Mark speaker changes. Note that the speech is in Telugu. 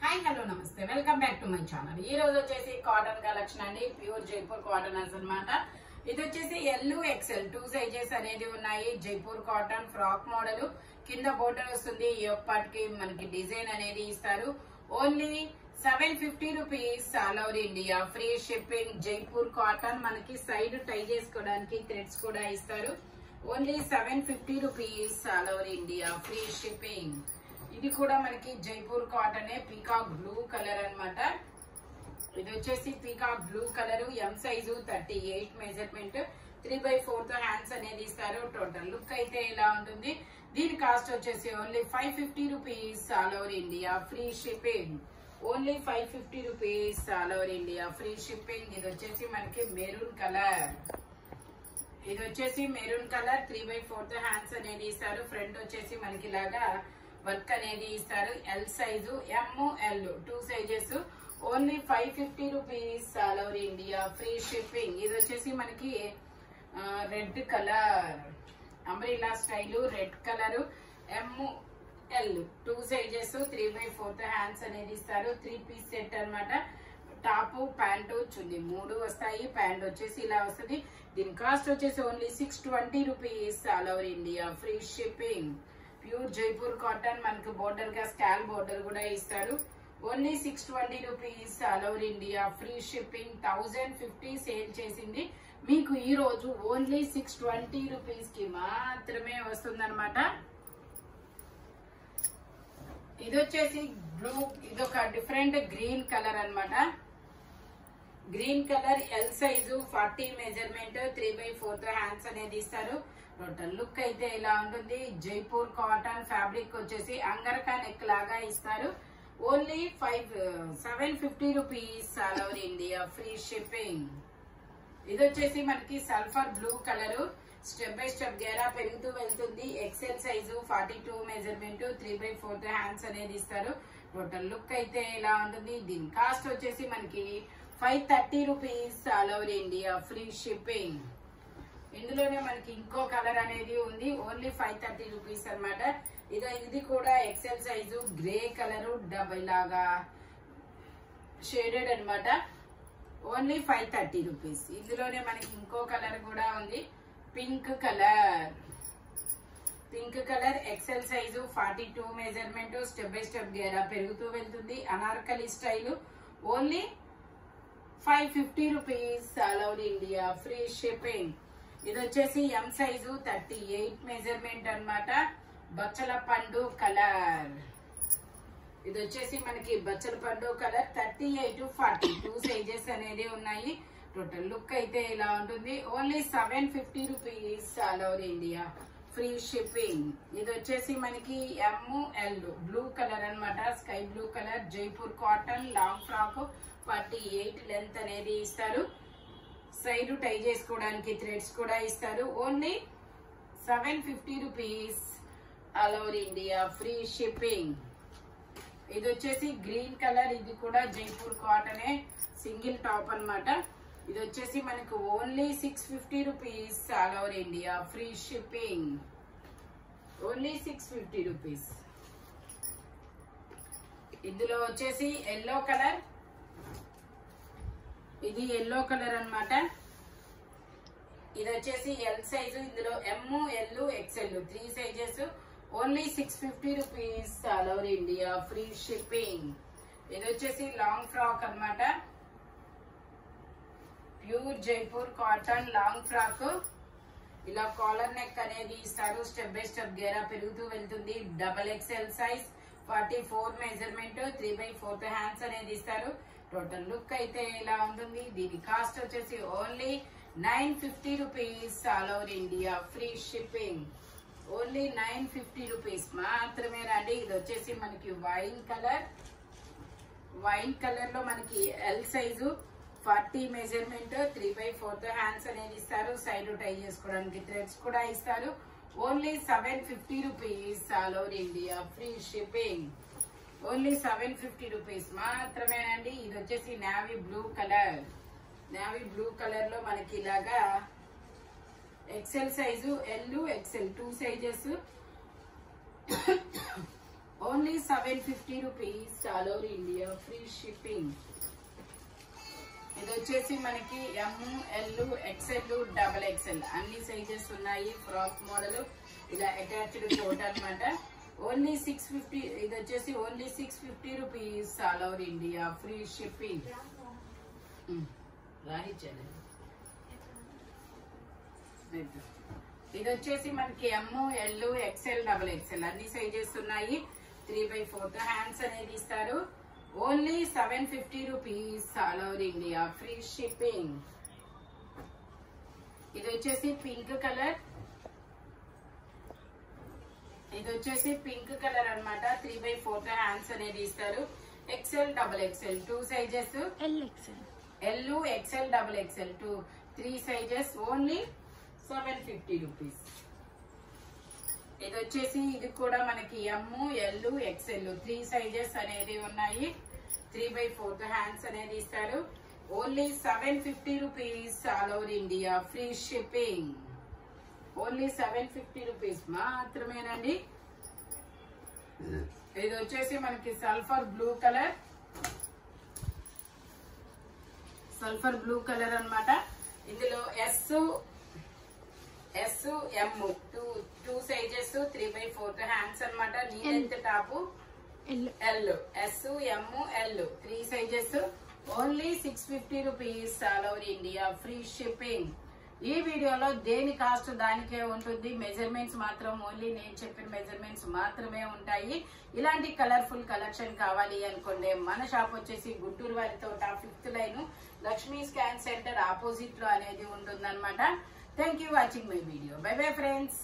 Speaker 1: హాయ్ హలో నమస్తే welcome back to my channel. ఈ రోజు వచ్చేసి కాటన్ కలెక్షన్ అండి, ప్యూర్ జైపూర్ కాటన్ అన్నమాట. ఇది వచ్చేసి ఎల్ ఎక్సెల్ 2 సైజెస్ అనేది ఉన్నాయి. జైపూర్ కాటన్ ఫ్రాక్ మోడల్, కింద బోర్డర్ వస్తుంది. ఈ ఒక్కటికి మనకి డిజైన్ అనేది ఇస్తారు. Only 750 rupees all over India, free shipping. Jaipur cotton మనకి సైడ్ టై చేసుకోవడానికి థ్రెడ్స్ కూడా ఇస్తారు. Only 750 rupees all over India, free shipping. ఇది కూడా మనకి జైపూర్ కాటనే, పీకాక్ బ్లూ కలర్ అన్నమాట. ఇది వచ్చేసి peacock blue colour, M size 38 measurement, 3/4 hands అనేది ఇస్తారు. టోటల్ లుక్ అయితే ఇలా ఉంటుంది. దీని కాస్ట్ వచ్చేసి only 550 rupees all over India, free shipping. Only 550 rupees all over India, free shipping. ఇది వచ్చేసి మనకి మెరూన్ కలర్. ఇది వచ్చేసి మెరూన్ కలర్, 3/4 హ్యాండ్స్ అనేది ఇస్తారు. ఫ్రంట్ వచ్చేసి మనకి ఇలాగా వర్క్ అనేది ఇస్తారు. L size, ML 2 sizes. Only 550 rupees all over India, free shipping. ఇది వచ్చేసి మనకి red colour, umbrella style red colour, ML 2 sizes, 3/4 hands అనేది ఇస్తారు. 3 పీస్ సెట్ అన్నమాట. టాప్ ప్యాంటు చున్నీ 3 వస్తాయి. ప్యాంట్ వచ్చేసి ఇలా వస్తుంది. దీని కాస్ట్ వచ్చేసి only 620 rupees all over India, free shipping. Pure Jaipur cotton, మనకు బోర్డర్ గా స్కాల్ బోర్డర్ కూడా ఇస్తారు. Only 620 rupees all over India, free shipping. 1050 sale చేసింది, మీకు ఈ రోజు ఓన్లీ 620 రూపీస్ కి మాత్రమే వస్తుందన్నమాట. ఇది వచ్చేసి బ్లూ, ఇది ఒక డిఫరెంట్ గ్రీన్ కలర్ అన్నమాట. Green colour, L size, 40 measurement, 3/4 hands అనేది ఇస్తారు. టోటల్ లుక్ అయితే ఇలా ఉంటుంది. జైపూర్ కాటన్ ఫ్యాబ్రిక్ వచ్చేసి అంగరకా నెక్ లాగా ఇస్తారు. Only 750 rupees all over India, free shipping. ఇది వచ్చేసి మనకి sulphur blue colour, step by step గేరా పెరుగుతూ వెళ్తుంది. ఎక్సెల్ సైజు, 42 మెజర్మెంట్, 3/4 హ్యాండ్స్ అనేది ఇస్తారు. టోటల్ లుక్ అయితే ఇలా ఉంటుంది. దీని కాస్ట్ వచ్చేసి మనకి 530 rupees all over India, free shipping. ఇందులోనే మనకి ఇంకో కలర్ అనేది ఉంది. ఓన్లీ 530 రూపీస్ అనమాట. ఇది కూడా XL size, grey colour, double లాగా షేడెడ్ అనమాట. Only 530 rupees. ఇందులోనే మనకి ఇంకో కలర్ కూడా ఉంది, pink colour. Pink colour, XL size, 42 measurement, step by step గేరా పెరుగుతూ వెళ్తుంది. Anarkali style. Only 550 rupees all over India, free shipping. ఇది వచ్చేసి ఎం సైజు, 38 మెజర్మెంట్ అన్నమాట. బచ్చల పండు కలర్. ఇది వచ్చేసి మనకి బచ్చల పండు కలర్, 38, 40 2 సైజెస్ అనేది ఉన్నాయి. టోటల్ లుక్ అయితే ఇలా ఉంటుంది. Only 750 rupees all over India, free shipping. ఇది వచ్చేసి మనకి ఎంఎల్ బ్లూ కలర్ అన్నమాట, sky blue colour. Jaipur cotton long frock, 48 length అనేది ఇస్తారు. సైడ్ టై చేసుకోవడానికి థ్రెడ్స్ కూడా ఇస్తారు. Only 750 rupees all over India, free shipping. ఇది వచ్చేసి గ్రీన్ కలర్, ఇది కూడా జైపూర్ కాటనే, సింగిల్ టాప్ అన్నమాట. ఇది వచ్చేసి మనకు only 650 rupees all over India, free shipping. Only 650 rupees. ఇందులో వచ్చేసి ఎల్లో కలర్, ఇది ఎల్లో కలర్ అన్నమాట. ఇది వచ్చేసి ఎల్ సైజు, ఇందులో ML, XL 3 sizes. Only 650 rupees all over India, free shipping. ఇది వచ్చేసి లాంగ్ ఫ్రాక్ అన్నమాట. Pure Jaipur cotton long frock. ఇలా కాలర్ నెక్ అనేది ఇస్తారు. స్టెప్ బై స్టెప్ గేరా పెరుగుతూ వెళ్తుంది. Double XL size, 44 measurement, 3/4 hands అనేది ఇస్తారు. టోటల్ లుక్ అయితే ఇలా ఉంటుంది. దీని కాస్ట్ వచ్చేసి only 950 rupees all over India, free shipping. Only 950 rupees మాత్రమే రండి. ఇది వచ్చేసి మనకి వైన్ కలర్. వైన్ కలర్ లో మనకి ఎల్ సైజు, 40 మెజర్మెంట్, 3/4 హ్యాండ్స్ అనేది ఇస్తారు. సైడ్ టై చేసుకోవడానికి థ్రెడ్స్ కూడా ఇస్తారు. Only 750 rupees all over India, free shipping. Only 750 rupees మాత్రమేనండి. ఇది వచ్చేసి navy blue colour. Navy blue colour లో మనకి ఇలాగా XL size, L, XL 2 sizes. Only 750 rupees all over India free shipping. ఇది వచ్చేసి మనకి ML XL XXL అన్ని సైజెస్ ఉన్నాయి. ఫ్రాక్ మోడల్ ఇలా అటాచ్డ్ కోట్ అన్నమాట. ఓన్లీ 650. ఇది వచ్చేసి only 650 rupees all over India free shipping. రాహించండి. ఇది వచ్చేసి మనకి ML XL XXL అన్ని సైజెస్ ఉన్నాయి. 3/4 హ్యాండ్స్ అనేది ఇస్తారు. Only 750 rupees all over India free shipping. ఇది వచ్చేసి పింక్ కలర్. ఇది వచ్చేసి పింక్ కలర్ అన్నమాట. 3/4 హ్యాండ్స్ అనేది ఇస్తారు. XL XXL 2 sizes. L XL XXL 3 sizes. Only 750 rupees. ఇది వచ్చేసి ఇది కూడా మనకి ML XL 3 సైజెస్ అనేది ఉన్నాయి. 3/4 హ్యాండ్స్ అనేది ఇస్తారు. Only 750 rupees all over India free shipping. Only 750 rupees మాత్రమేనండి. ఇది వచ్చేసి మనకి sulphur blue colour. Sulphur blue colour అన్నమాట. ఇందులో M 2 సైజెస్. 3/4 హ్యాండ్స్ అన్నమాట. Knee length top L M L 3 sizes. Only 650 rupees all over India free shipping. ఈ వీడియోలో దేని కాస్ట్ దానికే ఉంటుంది. మెజర్మెంట్స్ మాత్రం ఓన్లీ నేను చెప్పిన మెజర్మెంట్స్ మాత్రమే ఉంటాయి. ఇలాంటి కలర్ఫుల్ కలెక్షన్ కావాలి అనుకోండి మన షాప్ వచ్చేసి గుంటూరు వారి తోట 5th line Lakshmi scan centre opposite లో అనేది ఉంటుందన్నమాట. Thank you watching my video. By bye friends.